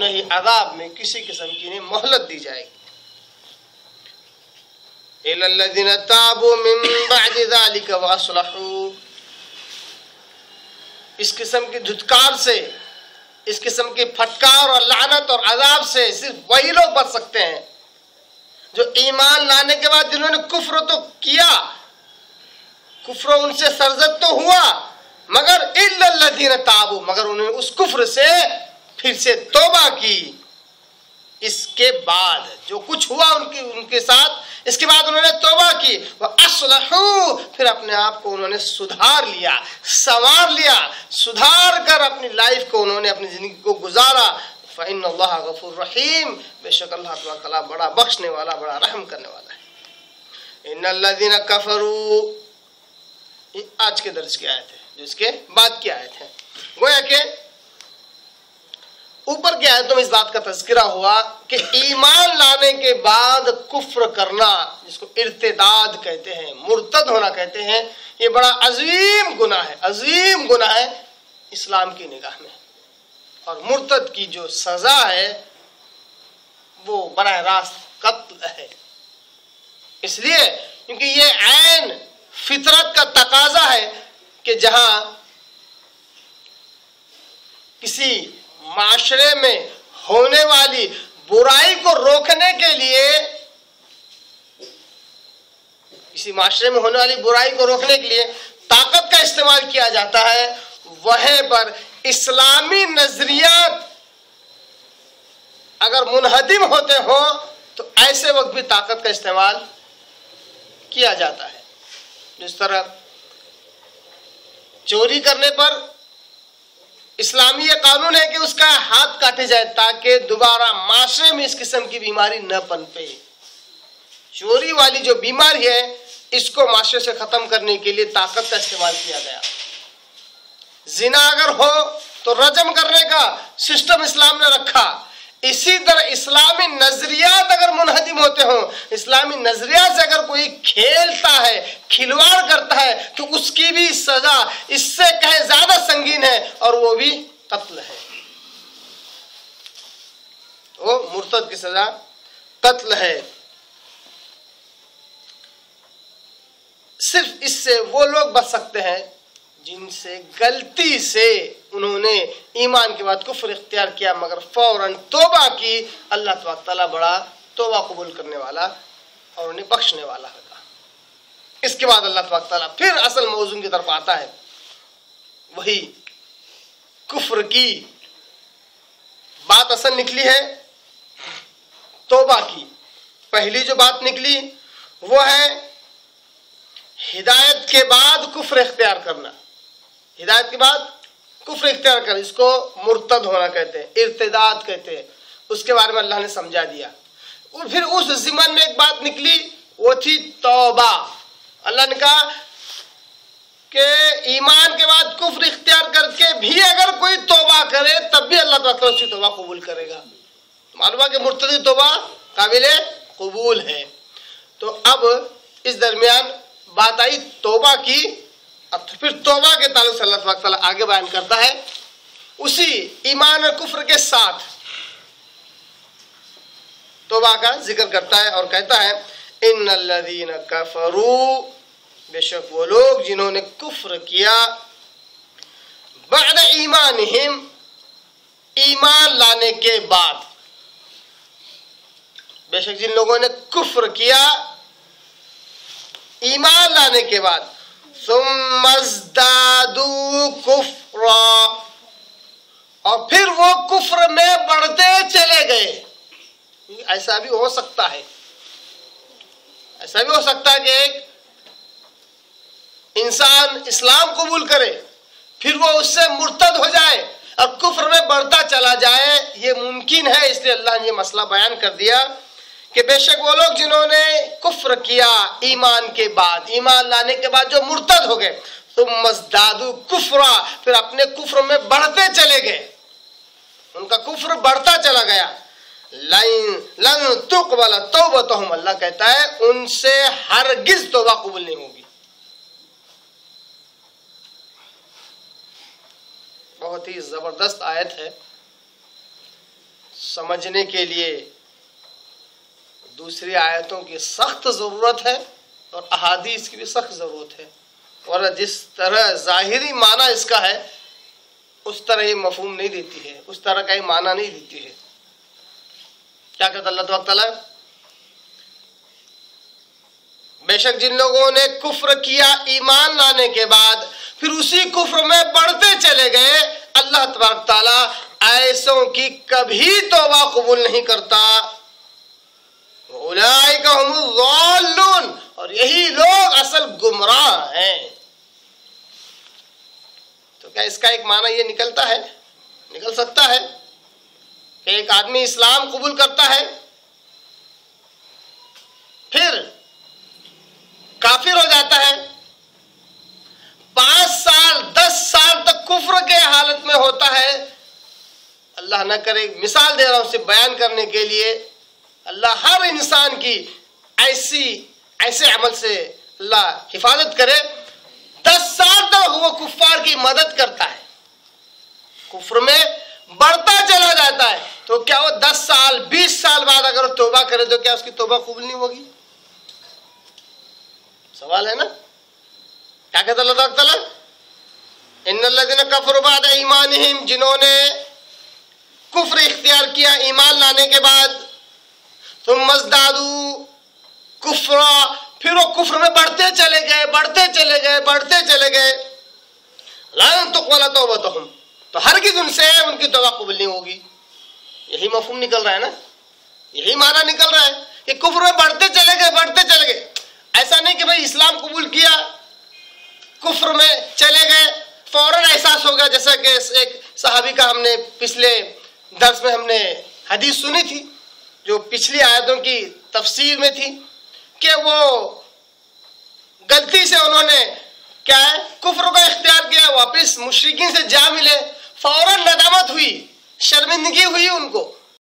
نہ ہی عذاب میں کسی قسم کی انہیں مہلت دی جائے گی۔ إِلَّا الَّذِينَ تَابُوا مِن بَعْدِ ذَلِكَ وَأَصْلَحُوا، اس قسم کی دھتکار سے، اس قسم کی پھٹکار اور لعنت اور عذاب سے صرف وہی لوگ بچ سکتے ہیں جو ایمان لانے کے بعد جنہوں نے کفر تو کیا، کفر ان سے سرزد تو ہوا، مگر الا الذین تابوا، مگر انہوں نے اس کفر سے پھر سے توبہ کی۔ اس کے بعد جو کچھ ہوا ان کے ساتھ، اس کے بعد انہوں نے توبہ کی، وَأَصْلَحُوا، پھر اپنے آپ کو انہوں نے سدھار لیا، سنوار لیا، سدھار کر اپنی لائف کو انہوں نے، اپنی زندگی کو گزارا، فَإِنَّ اللَّهَ غَفُورٌ رَحِيمٌ، بے شک اللہ تعالیٰ بڑا بخشنے والا، بڑا رحم کرنے والا ہے۔ إِنَّ الَّذِينَ كَفَرُوا، یہ آج کے درس کی آیت ہے، جو اس کے بعد کی آیت ہے۔ گویا کہ اوپر کی آیتوں میں اس بات کا تذکرہ ہوا کہ ایمان لانے کے بعد کفر کرنا، جس کو ارتداد کہتے ہیں، مرتد ہونا کہتے ہیں، یہ بڑا عظیم گناہ ہے، عظیم گناہ ہے اسلام کی نگاہ میں، اور مرتد کی جو سزا ہے وہ براہ راست قتل ہے۔ اس لیے کیونکہ یہ عین فطرت کا تقاضا ہے کہ جہاں کسی معاشرے میں ہونے والی برائی کو روکنے کے لیے، کسی معاشرے میں ہونے والی برائی کو روکنے کے لیے طاقت کا استعمال کیا جاتا ہے، وہیں پر اسلامی نظریات اگر منہدم ہوتے ہوں تو ایسے وقت بھی طاقت کا استعمال کیا جاتا ہے۔ جس طرح چوری کرنے پر اسلامی یہ قانون ہے کہ اس کا ہاتھ کاٹے جائے تاکہ دوبارہ معاشرے میں اس قسم کی بیماری نہ پنپے۔ چوری والی جو بیماری ہے اس کو معاشرے سے ختم کرنے کے لیے طاقت کا استعمال کیا گیا۔ زنا اگر ہو تو رجم کرنے کا سسٹم اسلام نے رکھا۔ اسی طرح اسلامی نظریات اگر منہدم ہوتے ہوں، اسلامی نظریات سے اگر کوئی کھیلتا ہے، کھلواڑ کرتا ہے، تو اس کی بھی سزا اس سے کہیں زیادہ سنگین ہے، اور وہ بھی قتل ہے۔ وہ مرتد کی سزا قتل ہے۔ صرف اس سے وہ لوگ بچ سکتے ہیں جن سے غلطی سے انہوں نے ایمان کے بعد کفر اختیار کیا مگر فوراً توبہ کی۔ اللہ تبارک تعالیٰ بڑا توبہ قبول کرنے والا اور انہیں بخشنے والا ہوگا۔ اس کے بعد اللہ تبارک تعالیٰ پھر اصل موضوع کی طرف آتا ہے، وہی کفر کی بات اصل نکلی ہے توبہ کی۔ پہلی جو بات نکلی وہ ہے ہدایت کے بعد کفر اختیار کرنا، ہدایت کے بعد کفر اختیار کر، اس کو مرتد ہونا کہتے ہیں، ارتداد کہتے ہیں۔ اس کے بارے میں اللہ نے سمجھا دیا۔ پھر اس ضمن میں ایک بات نکلی، وہ تھی توبہ۔ اللہ نے کہا کہ ایمان کے بعد کفر اختیار کر کے بھی اگر کوئی توبہ کرے تب بھی اللہ تعالیٰ اس کی توبہ قبول کرے گا۔ معلوم ہے کہ مرتدی توبہ قابل قبول ہے۔ تو اب اس درمیان بات آئی توبہ کی، اب پھر توبہ کے تعلق سے اللہ تعالیٰ آگے بیان کرتا ہے اسی ایمان اور کفر کے ساتھ توبہ کا ذکر کرتا ہے اور کہتا ہے ان الذین کفروا، بے شک وہ لوگ جنہوں نے کفر کیا، بعد ایمانہم، ایمان لانے کے بعد، بے شک جن لوگوں نے کفر کیا ایمان لانے کے بعد، ثم ازدادوا کفرا، اور پھر وہ کفر میں بڑھتے چلے گئے۔ ایسا بھی ہو سکتا ہے، ایسا بھی ہو سکتا ہے کہ ایک انسان اسلام قبول کرے پھر وہ اس سے مرتد ہو جائے اور کفر میں بڑھتا چلا جائے، یہ ممکن ہے۔ اس لیے اللہ نے یہ مسئلہ بیان کر دیا کہ بے شک وہ لوگ جنہوں نے کفر کیا ایمان کے بعد، ایمان لانے کے بعد جو مرتد ہو گئے، ثم ازدادوا کفرا، پھر اپنے کفر میں بڑھتے چلے گئے، ان کا کفر بڑھتا چلا گیا، لن تقبل توبتہم، اللہ کہتا ہے ان سے ہرگز توبہ قبول نہیں ہوگی۔ بہت ہی زبردست آیت ہے، سمجھنے کے لیے دوسری آیتوں کی سخت ضرورت ہے اور احادیث کی بھی سخت ضرورت ہے، اور جس طرح ظاہری معنی اس کا ہے اس طرح یہ مفہوم نہیں دیتی ہے، اس طرح کا یہ معنی نہیں دیتی ہے۔ کیا کہتا اللہ تبارک تعالیٰ؟ بے شک جن لوگوں نے کفر کیا ایمان لانے کے بعد پھر اسی کفر میں بڑھتے چلے گئے، اللہ تبارک تعالیٰ ایسوں کی کبھی توبہ قبول نہیں کرتا۔ اولئک هم الضالون، اور یہی لوگ اصل گمراہ ہیں۔ تو کیا اس کا ایک معنی یہ نکل سکتا ہے کہ ایک آدمی اسلام قبول کرتا ہے پھر کافر ہو جاتا ہے، 5 سال 10 سال تک کفر کے حالت میں ہوتا ہے؟ اللہ نہ کرے، مثال دے رہا ہوں اسے بیان کرنے کے لیے، اللہ ہر انسان کی ایسے عمل سے اللہ حفاظت کرے، 10 سال تک وہ کفار کی مدد کرتا ہے، کفر میں بڑھتا چلا جاتا ہے، تو کیا وہ 10 سال 20 سال بعد اگر وہ توبہ کرے تو کیا اس کی توبہ قبول نہیں ہوگی؟ سوال ہے نا؟ کیا کہتا اللہ تعالیٰ؟ ان الذین کفروا بعد ایمانہم، جنہوں نے کفر اختیار کیا ایمان لانے کے بعد، ثم ازدادوا کفرا، پھر وہ کفر میں بڑھتے چلے گئے، لا تقبل توبتہم، تو ہرگز ان کی توبہ قبول نہیں ہوگی۔ یہی مفہوم نکل رہا ہے نا، یہی معنی نکل رہا ہے کہ کفر میں بڑھتے چلے گئے۔ ایسا نہیں کہ بھئی اسلام قبول کیا، کفر میں چلے گئے، فوراً احساس ہوگا، جیسا کہ ایک صحابی کا ہم نے پچھلے درس میں ہم نے حدیث سنی تھی جو پچھلی آیتوں کی تفسیر میں تھی، کہ وہ غلطی سے انہوں نے کیا ہے کفر کو اختیار کیا، واپس مشرکین سے جا ملے، فوراً ندامت ہوئی، شرمندگی ہوئی ان کو،